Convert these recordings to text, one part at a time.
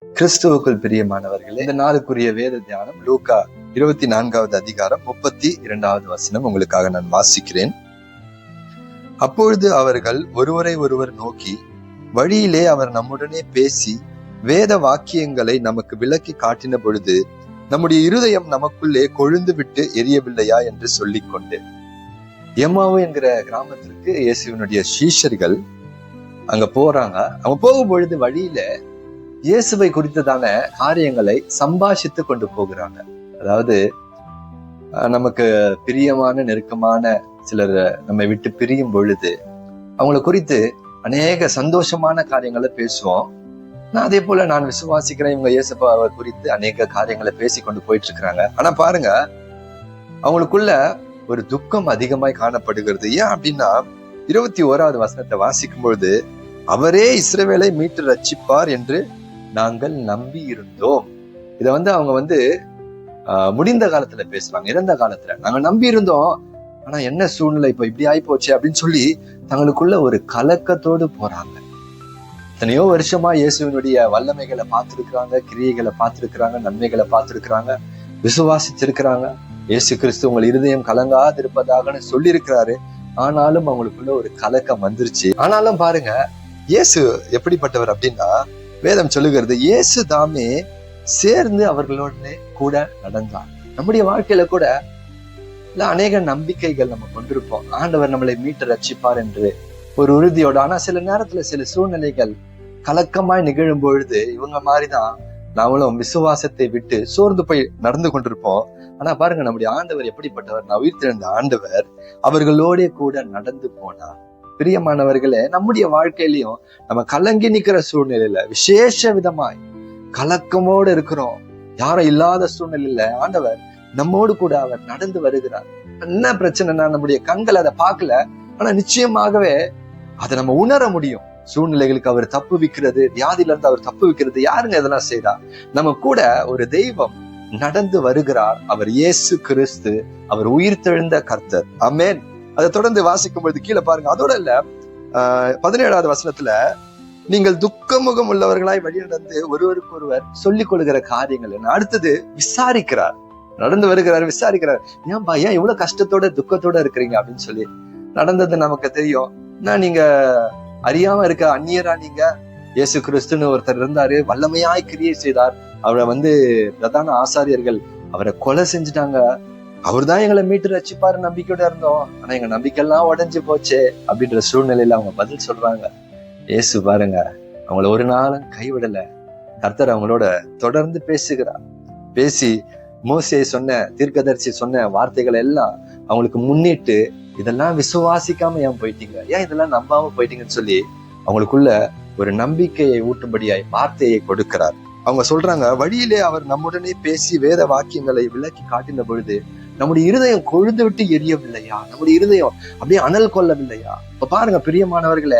கிறிஸ்துவுக்குள் பிரியமானவர்களே, இந்த நாளுக்குரிய வேத தியானம் லூக்கா 24வது அதிகாரம் 32வது வசனம் உங்களுக்காக நான் வாசிக்கிறேன். அப்பொழுது அவர்கள் ஒருவரை ஒருவர் நோக்கி, வழியிலே அவர் நம்முடனே பேசி வேத வாக்கியங்களை நமக்கு விளக்கி காட்டின பொழுது நம்முடைய இருதயம் நமக்குள்ளே கொழுந்து விட்டு எரியவில்லையா என்று சொல்லிக் கொண்டு. எம்மாவு என்கிற கிராமத்திற்கு இயேசுவினுடைய சீஷர்கள் அங்க போறாங்க. அவங்க போகும் பொழுது வழியில இயேசுவை குறித்ததான காரியங்களை சம்பாஷித்து கொண்டு போகிறாங்க. அதாவது நமக்கு பிரியமான நெருக்கமான சிலர் நம்மை விட்டு பிரியும் பொழுது அவங்களை குறித்து அநேக சந்தோஷமான காரியங்களை பேசுவோம். அதே போல நான் விசுவாசிக்கிறேன், இவங்க இயேசுவை குறித்து அநேக காரியங்களை பேசி கொண்டு போயிட்டு இருக்கிறாங்க. ஆனா பாருங்க, அவங்களுக்குள்ள ஒரு துக்கம் அதிகமாய் காணப்படுகிறது. ஏன் அப்படின்னா 21வது வசனத்தை வாசிக்கும் பொழுது, அவரே இஸ்ரவேலை மீட்டு ரட்சிப்பார் என்று நாங்கள் நம்பி இருந்தோம். இத அவங்க முடிந்த காலத்துல பேசுறாங்க, இறந்த காலத்துல நாங்க நம்பி இருந்தோம், ஆனா என்ன சூழ்நிலை இப்ப இப்படி ஆயி போச்சு அப்படின்னு சொல்லி தங்களுக்குள்ள ஒரு கலக்கத்தோடு போறாங்க. எத்தனையோ வருஷமா இயேசுவினுடைய வல்லமைகளை பார்த்திருக்கிறாங்க, கிரியைகளை பார்த்திருக்கிறாங்க, நன்மைகளை பார்த்திருக்கிறாங்க, விசுவாசிச்சிருக்கிறாங்க. இயேசு கிறிஸ்து உங்கள் இருதயம் கலங்காது இருப்பதாகன்னு சொல்லி இருக்கிறாரு. ஆனாலும் அவங்களுக்குள்ள ஒரு கலக்கம் வந்துருச்சு. ஆனாலும் பாருங்க, இயேசு எப்படிப்பட்டவர் அப்படின்னா, வேதம் சொல்லுகிறது, இயேசு தாமே சேர்ந்து அவர்களோட கூட நடந்தார். நம்முடைய வாழ்க்கையில கூட அநேக நம்பிக்கைகள் நம்ம கொண்டிருப்போம். ஆண்டவர் நம்மளை மீட்டு ரட்சிப்பார் என்று ஒரு உறுதியோட. ஆனா சில நேரத்துல சில சூழ்நிலைகள் கலக்கமாய் நிகழும் பொழுது இவங்க மாதிரிதான் நாமளும் விசுவாசத்தை விட்டு சோர்ந்து போய் நடந்து கொண்டிருப்போம். ஆனா பாருங்க, நம்முடைய ஆண்டவர் எப்படிப்பட்டவர். நான் உயிர்த்தெழுந்த ஆண்டவர் அவர்களோட கூட நடந்து போனார். பிரியமானவர்களே, நம்முடைய வாழ்க்கையிலையும் நம்ம கலங்கி நிக்கிற சூழ்நிலையில விசேஷ விதமாய் கலக்கமோடு இருக்கிறோம், யாரும் இல்லாத சூழ்நிலையில ஆண்டவர் நம்மோடு கூட அவர் நடந்து வருகிறார். என்ன பிரச்சனைனா, நம்முடைய கண்கள் அதை பார்க்கல, ஆனா நிச்சயமாகவே அதை நம்ம உணர முடியும். சூழ்நிலைகளுக்கு அவர் தப்பு வைக்கிறது, வியாதியில இருந்து அவர் தப்பு வைக்கிறது. யாருங்க இதெல்லாம் செய்தா? நம்ம கூட ஒரு தெய்வம் நடந்து வருகிறார். அவர் இயேசு கிறிஸ்து, அவர் உயிர்த்தெழுந்த கர்த்தர். ஆமென். அதை தொடர்ந்து வாசிக்கும் பொழுது கீழே பாருங்க, அதோட இல்ல 17வது வசனத்துல, நீங்கள் துக்கமுகம் உள்ளவர்களாய் வழி நடந்து ஒருவருக்கு ஒருவர் சொல்லிக் கொள்கிற காரியங்கள் என்ன. அடுத்தது விசாரிக்கிறார், நடந்து வருகிறார், விசாரிக்கிறார். ஏன்பா, ஏன் இவ்வளவு கஷ்டத்தோட துக்கத்தோட இருக்கிறீங்க அப்படின்னு சொல்லி. நடந்தது நமக்கு தெரியும். நீங்க அறியாம இருக்க அந்நியரா? நீங்க இயேசு கிறிஸ்துன்னு ஒருத்தர் இருந்தாரு, வல்லமையாய் கிரியை செய்தார். அவரை பிரதான ஆசாரியர்கள் அவரை கொலை செஞ்சுட்டாங்க. அவர் தான் எங்களை மீட்டு ரட்சிப்பாரு நம்பிக்கையோட இருந்தோம், ஆனா எங்க நம்பிக்கைலாம் உடைஞ்சு போச்சு அப்படின்ற சூழ்நிலையில அவங்க பதில் சொல்றாங்க. இயேசு பாருங்க, அவங்கள ஒரு நாளும் கைவிடல. கர்த்தர் அவங்களோட தொடர்ந்து பேசுகிறார். பேசி மோசே சொன்ன, தீர்க்கதரிசி சொன்ன வார்த்தைகள் எல்லாம் அவங்களுக்கு முன்னிட்டு, இதெல்லாம் விசுவாசிக்காம ஏன் போயிட்டீங்க, ஏன் இதெல்லாம் நம்பாம போயிட்டீங்கன்னு சொல்லி அவங்களுக்குள்ள ஒரு நம்பிக்கையை ஊட்டும்படியாய் வார்த்தையை கொடுக்கிறார். அவங்க சொல்றாங்க, வழியிலே அவர் நம்முடனே பேசி வேத வாக்கியங்களை விளக்கி காட்டின பொழுது நம்முடைய இருதயம் கொழுந்து விட்டு எரியவில்லையா, நம்முடைய இருதயம் அப்படியே அனல் கொள்ளவில்லையா? இப்ப பாருங்க பிரியமானவர்களே,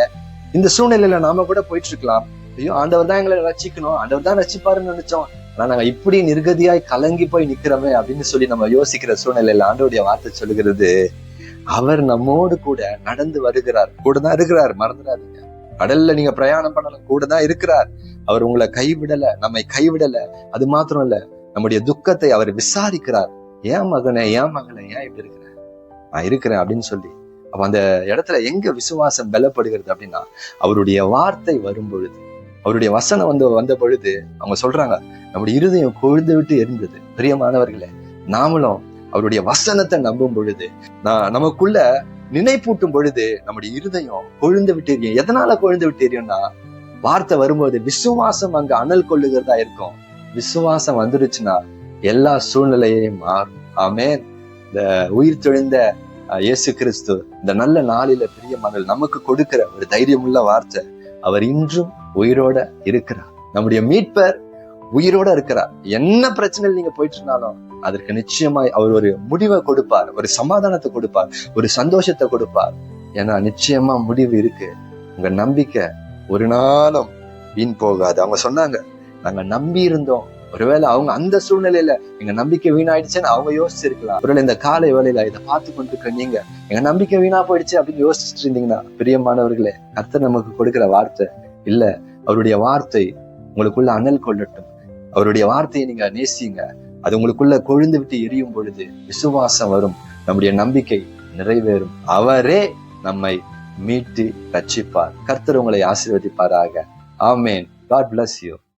இந்த சூழ்நிலையில நாம கூட போயிட்டு இருக்கலாம். ஐயோ, ஆண்டவர் தான் எங்களை ரட்சிக்கணும், ஆண்டவர் தான் ரட்சிப்பாருன்னு நினைச்சோம், ஆனா நாங்க இப்படி நிர்கதியாய் கலங்கி போய் நிக்கிறோமே அப்படின்னு சொல்லி நம்ம யோசிக்கிற சூழ்நிலையில ஆண்டவருடைய வார்த்தை சொல்லுகிறது, அவர் நம்மோடு கூட நடந்து வருகிறார், கூட தான் இருக்கிறார். மறந்துடாதீங்க, கடல்ல நீங்க பிரயாணம் பண்ணலாம், கூட தான் இருக்கிறார். அவர் உங்களை கைவிடல, நம்மை கைவிடல. அது மாத்திரம் இல்ல, நம்முடைய துக்கத்தை அவர் விசாரிக்கிறார். ஏன் மகனே, ஏன் மகளே, ஏன் இப்படி இருக்கிற? நான் இருக்கிறேன் அப்படின்னு சொல்லி. அப்ப அந்த இடத்துல எங்க விசுவாசம் பலப்படுகிறது அப்படின்னா, அவருடைய வார்த்தை வரும் பொழுது, அவருடைய வசனம் வந்த பொழுது அவங்க சொல்றாங்க, நம்முடைய இருதயம் கொழுந்து விட்டு எரிந்தது. பிரியமானவர்களே, நாமளும் அவருடைய வசனத்தை நம்பும் பொழுது, நமக்குள்ள நினைப்பூட்டும் பொழுது நம்முடைய இருதயம் கொழுந்து விட்டு எரியும். எதனால கொழுந்து விட்டு எரியும்னா, வார்த்தை வரும்போது விசுவாசம் அங்க அனல் கொள்ளுகிறதா இருக்கும். விசுவாசம் வந்துருச்சுன்னா எல்லா சூழ்நிலையும் மாறும். ஆமென். இந்த உயிர் தெழுந்த இயேசு கிறிஸ்து இந்த நல்ல நாளில பிரியமானவர்கள் நமக்கு கொடுக்கிற ஒரு தைரியம் உள்ள வார்த்தை, அவர் இன்றும் உயிரோட இருக்கிறார். நம்முடைய மீட்பர் உயிரோட இருக்கிறார். என்ன பிரச்சனையில் நீங்க போயிட்டு இருந்தாலும் அதற்கு நிச்சயமாய் அவர் ஒரு முடிவை கொடுப்பார், ஒரு சமாதானத்தை கொடுப்பார், ஒரு சந்தோஷத்தை கொடுப்பார். ஏன்னா நிச்சயமா முடிவு இருக்கு. உங்க நம்பிக்கை ஒரு நாளும் வீண் போகாது. அவங்க சொன்னாங்க, நாங்க நம்பி இருந்தோம். ஒருவேளை அவங்க அந்த சூழ்நிலையில எங்க நம்பிக்கை வீணாயிடுச்சுன்னு அவங்க யோசிச்சிருக்கலாம். ஒருவேளை இந்த காலை வேலையில இதை பார்த்து கொண்டு நீங்க எங்க நம்பிக்கை வீணா போயிடுச்சு அப்படின்னு யோசிச்சுட்டு இருந்தீங்கன்னா, பிரியமானவர்களே, கர்த்தர் நமக்கு கொடுக்கிற வார்த்தை இல்ல, அவருடைய வார்த்தை உங்களுக்குள்ள அனல் கொள்ளட்டும். அவருடைய வார்த்தையை நீங்க நேசிங்க. அது உங்களுக்குள்ள கொழுந்து விட்டு எரியும் பொழுது விசுவாசம் வரும், நம்முடைய நம்பிக்கை நிறைவேறும். அவரே நம்மை மீட்டு ரட்சிப்பார். கர்த்தர் உங்களை ஆசீர்வதிப்பாராக. ஆமென். God bless you.